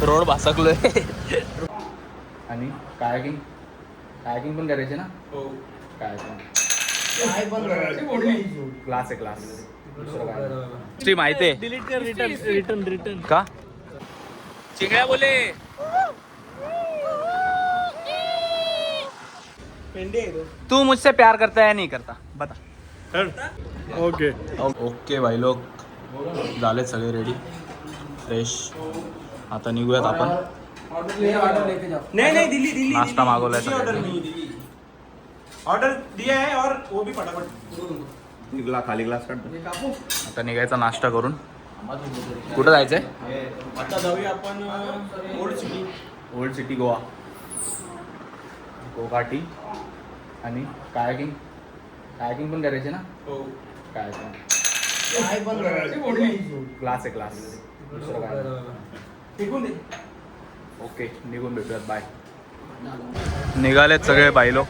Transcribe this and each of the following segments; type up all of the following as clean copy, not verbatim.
Road भासकलोय. आणि kayaking kayaking पण करायचे ना. हो कायाकिंग क्लास आहे क्लास. दुसरं माहिती आहे डिलीट कर. रिटर्न का चिंगड्या बोले. तू मुझसे प्यार करता है या नहीं करता बता. ओके. ओके भाई लोक झालेत सगळे रेडी फ्रेश. आता निघूयात आपण. नहीं दिल्ली नाश्ता मागवलाय सगळ्यांनी. ऑर्डर दिया है और वो भी फटाफट खाली ग्लास काढतो. आता निघायचा नाश्ता करून. कुठं जायचंय. आता जाऊया आपण ओल्ड सिटी गोवा. गोकाटी आणि कायाकिंग कायाकिंग पण करायचे ना. हो कायाकिंग क्लास आहे क्लास. दुसरं काय. ओके निघून भेटूयात. बाय. निघालेत सगळे बाई लोक.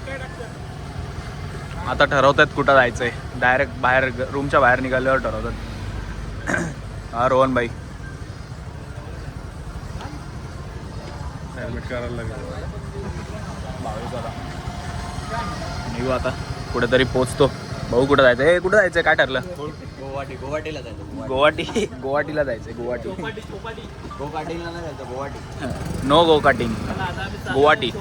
आता ठरवतात कुठं जायचंय. डायरेक्ट बाहेर रूमच्या बाहेर निघाल्यावर ठरवतात. हा रोहन भाई हेल्मेट करायला लागेल. निघू आता कुठेतरी पोचतो. भाऊ कुठं जायचंय. कुठं जायचंय काय ठरलं. गुवाहाटीला जायचं. गुवाहाटीला जायचंय. गुवाहाटी गोकाटीला नाही जायचं. गुवाहाटी. नो गोकाटिंग. गुवाहाटी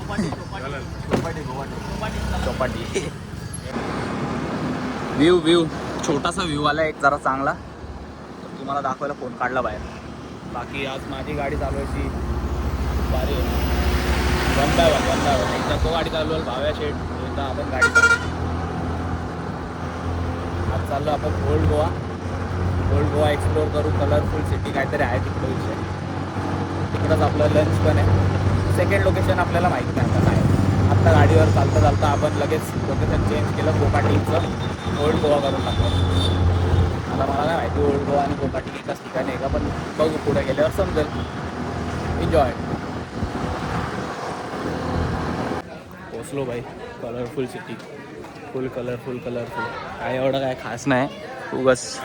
चौपाटी. व्ह्यू छोटासा व्ह्यू आला एक जरा चांगला. तर तुम्हाला दाखवायला फोन काढला बाहेर. बाकी आज माझी गाडी चालवायची भारी आहे. वन बाय वन एकदा तो गाडी चालवलं भाव्या शेट. एकदा आपण गाडी चालवली. आज चाललो आपण ओल्ड गोवा एक्सप्लोर करू. कलरफुल सिटी काहीतरी आहे तिकडं विषय. तिकडंच आपलं लंच पण आहे. सेकंड लोकेशन आपल्याला माहीत नाही आता काय. आत्ता गाडीवर चालता आपण लगेच लोकेशन चेंज केलं. गोकाटीचं ओल्ड गोवा करून टाकलं. आता मला नाही माहिती ओल्ड गोवा आणि गोकाटी एकाच ठिकाणी आहे का. पण बघू पुढे गेल्यावर समजेल. एन्जॉय. पोचलो भाई. Colourful city. फुल कलरफुल काय एवढं काय खास नाही. उगाच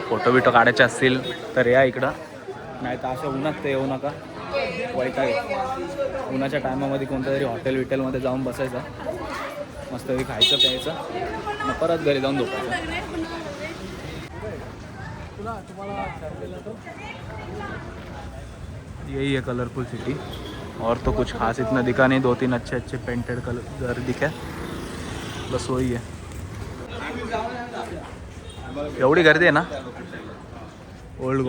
फोटो बिटो काढायचे असतील तर या इकडं. नाही तर अशा उन्हात ते येऊ नका. वैताग आहे. उन्हाच्या टायमामध्ये कोणत्या तरी हॉटेलमध्ये जाऊन बसायचं. मस्तपैकी खायचं प्यायचं मग परत घरी जाऊन झोपायचं. यही है कलरफुल सिटी. और तो कुछ खास इतना दिखा नहीं. 2-3 अच्छे पेंटेड कलर घर दिखे. बस वही है. एवढी गर्दी आहे ना. ओल्ड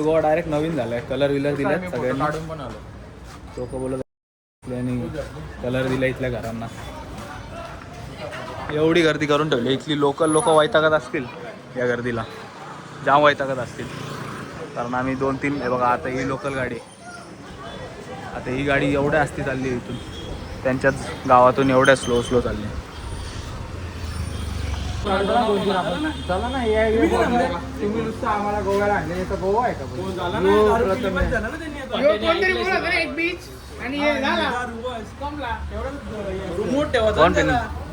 गोवा डायरेक्ट नवीन झालं आहे. कलर विलर दिले सगळ्यांना. लोक बोलत कलर दिला इथल्या घरांना. एवढी गर्दी करून ठेवली. इथली लोकल वैतागत असतील या गर्दीला. जाम वैतागत असतील. कारण आम्ही 2-3 हे बघा. आता ही लोकल गाडी. आता ही गाडी एवढ्या असती चालली इथून. त्यांच्याच गावातून एवढ्या स्लो चालली. चला ना तुम्ही नुसतं आम्हाला गोव्याला आणले. तर गोवा आहे का.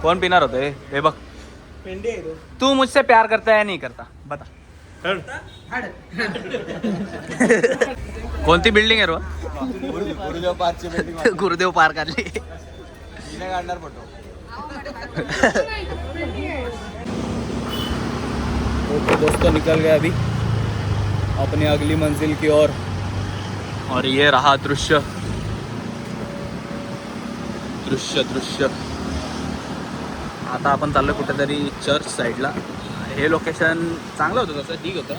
कोण पिणार होते हे बघ. तू मुझसे प्यार करता है या नहीं करता बता. कोणती बिल्डिंग आहे रो. गुरुदेव पार्क आली. काढणार फोटो. ओके दोस्तों निकल गए अभी अपनी अगली मंजिल की ओर. और ये रहा दृश्य. आता आपण चाललो कुठेतरी चर्च साईडला. हे लोकेशन चांगलं होतं तसं. ठीक होतं.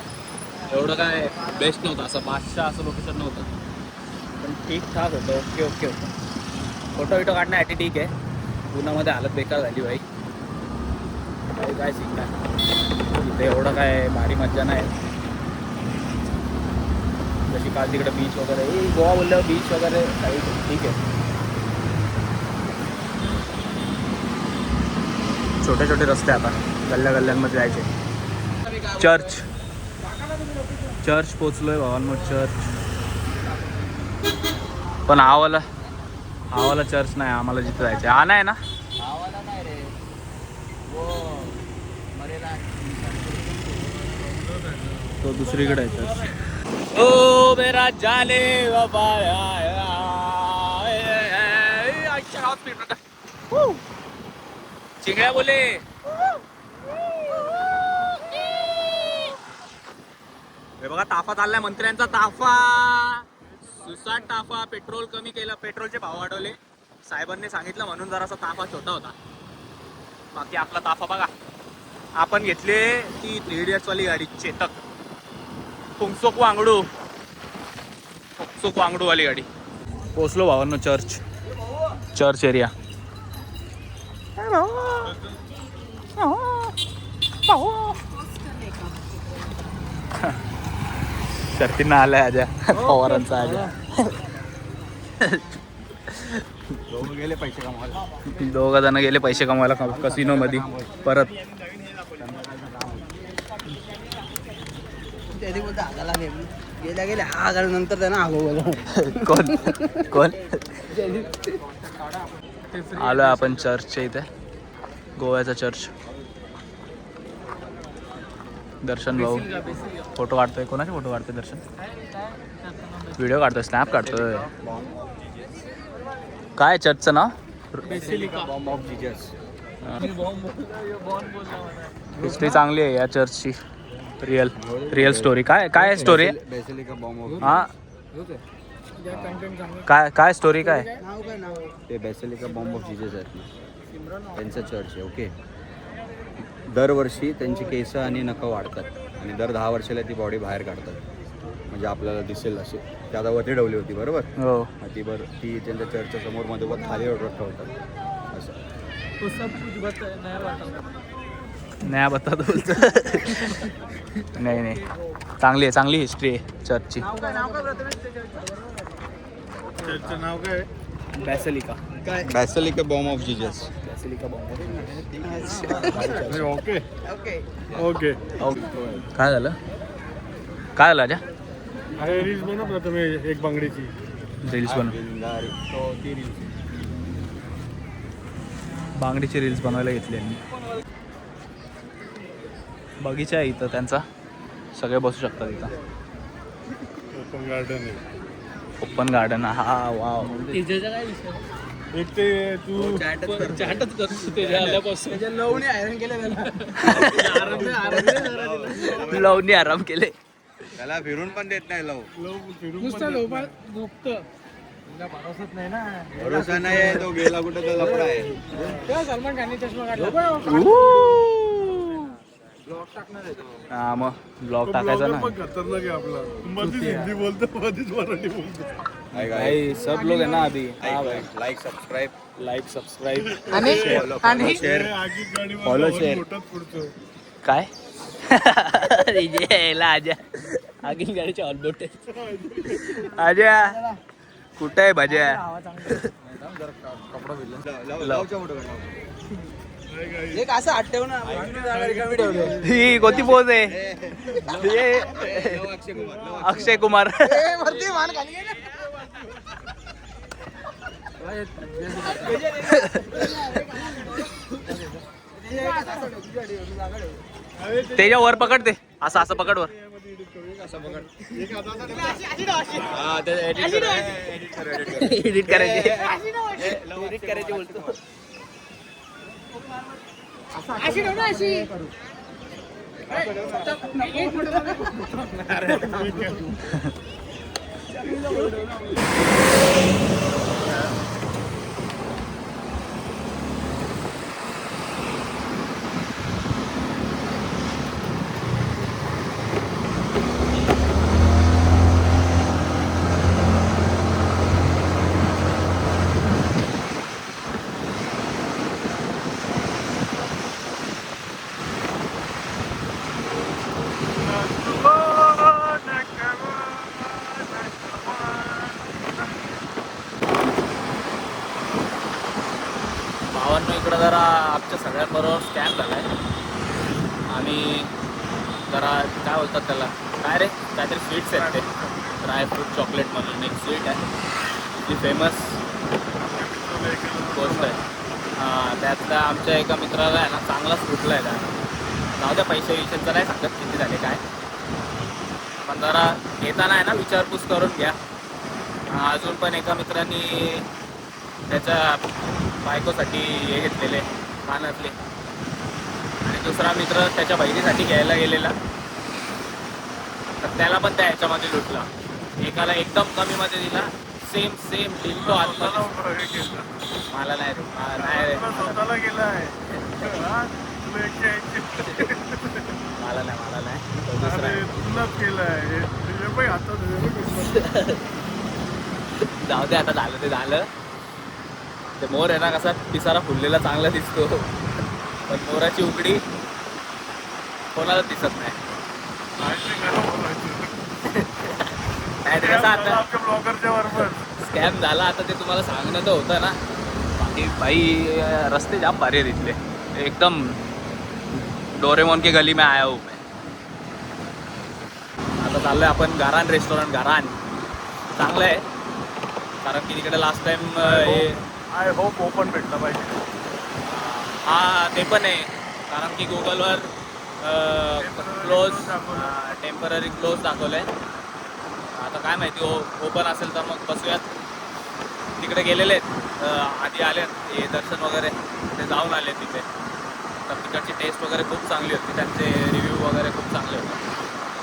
एवढं काय बेस्ट नव्हतं. असं बादशाह असं लोकेशन नव्हतं. पण ठीकठाक होतं. ओके होतं. फोटो काढण्यासाठी ठीक आहे. उन्हामध्ये हालत बेकार झाली भाई. काय सीन काय इथे एवढं काय भारी मज्जा नाही. जशी काल तिकडे बीच वगैरे. गोवा बोलल्यावर बीच वगैरे साईड ठीक आहे. छोटे रस्ते आता गल्ल्यांमध्ये जायचे. चर्च पोचलोय भावांनो. चर्च पण आवाला चर्च नाही. आम्हाला जिथे जायचं हा नाही ना. तो दुसरीकडे आहे चर्च. ओ मेरा जाने बाबा चिंगड्या बोले. हे बघा ताफा चाललाय मंत्र्यांचा ताफा. सुसाट ताफा. पेट्रोल कमी केलं, पेट्रोलचे भाव वाढवले साहेबांनी सांगितलं म्हणून जरासा ताफा छोटा होता. बाकी आपला ताफा बघा. आपण घेतले ती 3 इडियट्स वाली गाडी चेतक. पुंगसोक वांगडू वाली गाडी. पोचलो भावांनो चर्च एरिया. शर्तींना आलाय आजा पवारांचा आजा. गेले पैसे कमवायला. 2 जण गेले पैसे कमवायला कसिनो मध्ये परत. गेल्या हा नंतर त्यांना कोण आलो आपण चर्चच्या इथे. गोव्याचा चर्च. दर्शन भाऊ फोटो काढतोय. कोणाचे फोटो काढतोय दर्शन? व्हिडिओ काढतोय, स्नॅप काढतोय. काय चर्चचं नाव? हिस्ट्री चांगली आहे या चर्चची. Real story. काय स्टोरी आहे? बेसिलिका बॉम्ब हा काय स्टोरी काय? ते बेसिलिका बॉम्ब ऑफ जीजस आहेत ना, त्यांचं चर्च आहे. ओके. दरवर्षी त्यांची केस आणि नखं वाढतात आणि दर 10 वर्षाला ती बॉडी बाहेर काढतात. म्हणजे आपल्याला दिसेल असे. ते आता वरती ठेवली होती बरोबर. हो. ती त्यांच्या चर्चच्या समोर मध्ये खाली ठेवतात असं. नाही बता बोलतो. नाही चांगली हिस्ट्री आहे चर्चची. चर्चचं नाव काय? Basilica. Basilica bomb of Jesus. Basilica bomb. Okay okay. काय झालं आजा? अरे रील्स बनव प्रथम एक बांगडीची. रील्स बांगडीची रील्स बनवायला घेतली यांनी. बगीचा आहे इथं त्यांचा. सगळे बसू शकतात इथं. ओपन गार्डन आहे. Open garden. हा वाव. एक ते तू चॅटच करतो लवनी आराम केले. त्याला फिरून पण देत नाही लव. भरोसाच नाही ना. भरोसा नाही आहे. तो गेला कुठे तर लफडा आहे. सलमान खानने चष्मा काढला. हा मग ब्लॉग टाकायचा ना. खतरनाक आहे आपला. मध्येच हिंदी बोलतो, मध्येच मराठी बोलतो. भाई सब लोग है ना अभी. लाईक सबस्क्राईब आणि शेअर फॉलो शेअर. काय आजा आगील गाडीच्या ऑलबोट आजा कुठं आहे भाज्या? एक असं आठवण ना. ही कोणती पोज आहे? अक्षय कुमार. त्याच्या वर पकड. ते असं पकड वर. एडिट करायची बोलतो. इकडं जरा आमच्या सगळ्यांबरोबर स्कॅम झाला आहे. आणि जरा काय बोलतात त्याला, काय रे काहीतरी स्वीट्स आहेत ते ड्रायफ्रूट चॉकलेट म्हणून एक स्वीट आहे ती फेमस गोष्ट आहे. हां त्यातल्या आमच्या एका मित्राला आहे ना चांगलाच फुटला आहे. जाऊ द्या पैसे विषयांचं नाही सांगत किती झाले काय, पण जरा येताना आहे ना विचारपूस करून घ्या. अजून पण एका मित्रांनी त्याच्या बायकोसाठी हे घेतलेले कानातले, आणि दुसरा मित्र त्याच्या बहिणीसाठी घ्यायला गेलेला, तर त्याला पण त्या ह्याच्यामध्ये लुटला. एकाला एकदम कमीमध्ये दिला, सेम लिहितो आतमध्ये. मला नाही रे, नाही रे, स्वतःला गेला आहे मला नाही तो दुसरा आहे. तुलाच केलं आहे जाऊ दे आता, झालं ते झालं. ते मोर आहे ना कसा पिसारा फुललेला चांगला दिसतो, पण मोराची उघडी कोणाला दिसत नाही. नाही ते कसं आता आमच्या ब्लॉगरच्या बरोबर स्कॅम झाला, आता ते तुम्हाला सांगणं तर होतं ना. बाकी भाई रस्ते जाम भारी आहेत इथले, एकदम डोरेमोन की गली में आया हूँ मैं. आता चाललोय आपण गारान रेस्टॉरंट. गारान चांगलं आहे, कारण की तिकडे लास्ट टाइम हे आय होप ओपन भेटला पाहिजे. हा ते पण आहे, कारण की गुगलवर क्लोज, टेम्पररी क्लोज दाखवलं आहे. आता काय माहिती ओपन असेल तर मग बसूयात. तिकडे गेलेले आहेत, आधी आले हे दर्शन वगैरे, ते जाऊन आले तिथे. तर तिकडची टेस्ट वगैरे खूप चांगली होती, त्यांचे रिव्ह्यू वगैरे खूप चांगले होते.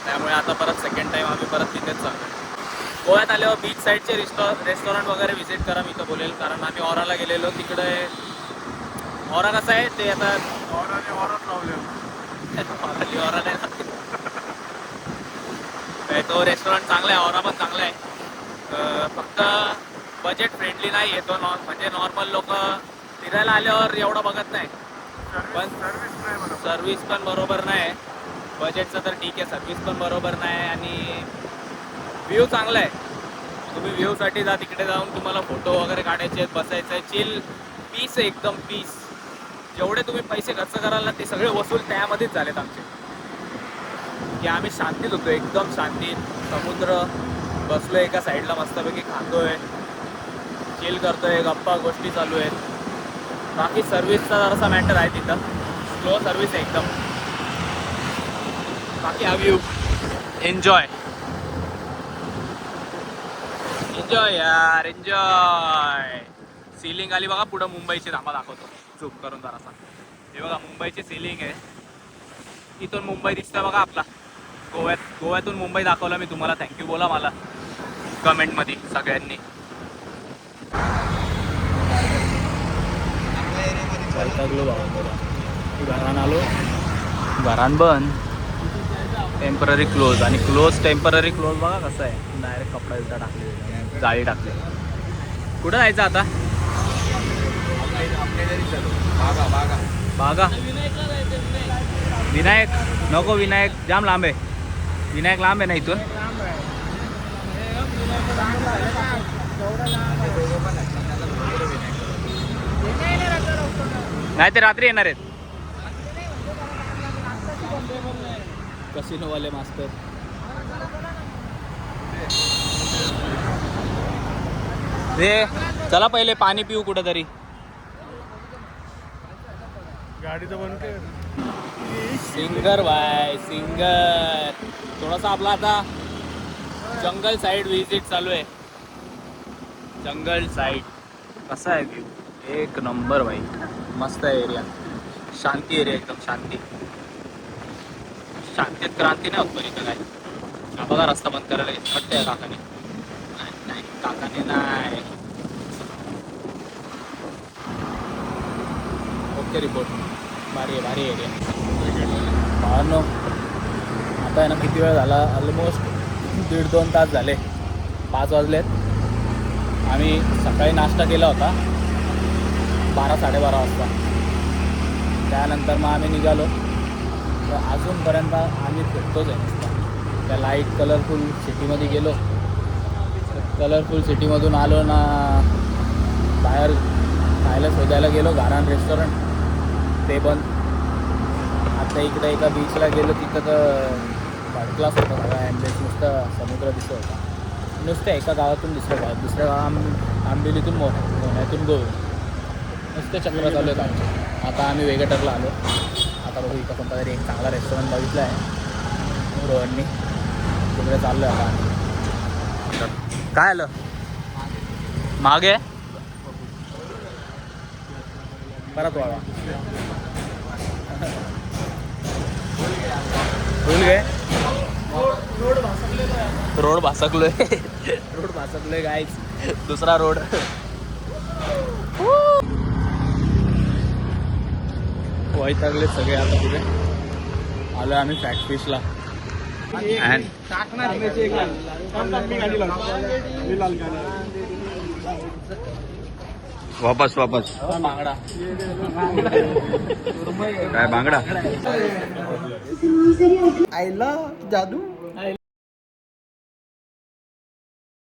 त्यामुळे आता परत सेकंड टाईम आम्ही परत तिथेच चाललो. गोव्यात आल्यावर बीच साईडचे रेस्टॉरंट वगैरे व्हिजिट करा मी तर बोलेल, कारण आम्ही ऑराला गेलेलो. तिकडे ऑरा कसं आहे ते आता ऑरात लावले ऑरा नाही तो रेस्टॉरंट चांगला आहे, ऑरा पण चांगला आहे. फक्त बजेट फ्रेंडली नाही आहे तो. म्हणजे नॉर्मल लोक फिरायला आल्यावर एवढं बघत नाही, पण सर्व्हिस नाही म्हणा. सर्व्हिस पण बरोबर नाही. बजेटचं तर ठीक आहे, सर्व्हिस पण बरोबर नाही, आणि व्ह्यू चांगला आहे. तुम्ही व्ह्यूसाठी जा, तिकडे जाऊन तुम्हाला फोटो वगैरे काढायचे आहेत, बसायचं आहे, चिल पीस आहे, एकदम पीस. जेवढे तुम्ही पैसे खर्च कराल ना ते सगळे वसूल त्यामध्येच झालेत आमचे. की आम्ही शांतीत होतो, एकदम शांतीत. समुद्र, बसलोय एका साईडला मस्तपैकी, खातोय, चिल करतोय, गप्पा गोष्टी चालू आहेत. बाकी सर्व्हिसचा जरासा मॅटर आहे तिथं, स्लो सर्व्हिस आहे एकदम. बाकी हा व्ह्यू एन्जॉय यार, एन्जॉय. सिलिंग आली बघा पुढं मुंबईची. धामा दाखवतो झूम करून जरासा. हे बघा मुंबईची सिलिंग आहे, इथून मुंबई दिसतं बघा आपला. गोव्यातून मुंबई दाखवलं मी तुम्हाला. थँक्यू बोला मला कमेंटमध्ये सगळ्यांनी. घरान आलो, घरान बंद, टेम्पररी क्लोज. आणि टेम्पररी क्लोज बघा कसं आहे, डायरेक्ट कपडा बिपडा टाकले, जाळी टाकले. कुठं जायचं आता? बागा विनायक नको, विनायक जाम लांब आहे. विनायक लांब आहे ना इथून. नाही ते रात्री येणार आहेत कसिनोवाले मास्तर. रे चला पहिले पाणी पिऊ कुठं तरी. गाडी तर बंद कर. सिंगर भाई सिंगर. थोडासा आपला आता जंगल साइड विजिट चालू आहे. जंगल साइड कसा आहे व्ह्यू, एक नंबर भाई, मस्त आहे एरिया. शांती एरिया, एकदम शांती. शांतीत क्रांती नाही होत पण इथं काय. हा बघा रस्ता बंद करायला वाटतंय काकाने. नाही काकाने नाही. Okay report. भारी आहे एरिया. भावांनो आता आहे ना किती वेळ झाला, ऑलमोस्ट 1.5-2 तास झाले. 5 वाजलेत. आम्ही सकाळी नाश्ता केला होता 12-12:30 वाजता. त्यानंतर मग आम्ही निघालो. तर अजूनपर्यंत आम्ही फिरतोच आहे नुसता. त्या लाईट कलरफुल सिटीमध्ये गेलो. कलरफुल सिटीमधून आलो ना, बाहेर खायला शोधायला गेलो. गारान रेस्टॉरंट ते पण. आता इकडे एका बीचला गेलो, तिथं तर भडकलाच होता सगळा ॲम्बियन्स. नुसतं समुद्र दिसत होता. नुसतं एका गावातून दुसऱ्या गाव आंबिलीतून मोन्यातून गोवा. नुसते चक्र चालू आहेत आमचे. आता आम्ही वेगेटरला आलो. आता बघू इथं कोणता तरी एक चांगला रेस्टॉरंट बघितला आहे रोहननी. तिकडे चाललोय आता. काय आलं मागे परत वाढवा फुल गे रोड भासकलोय गाईच दुसरा रोड. वैतागले सगळे आता पुढे आलो आम्ही फॅक्टफिशला. वापस बांगडा काय बांगडा आईला जादू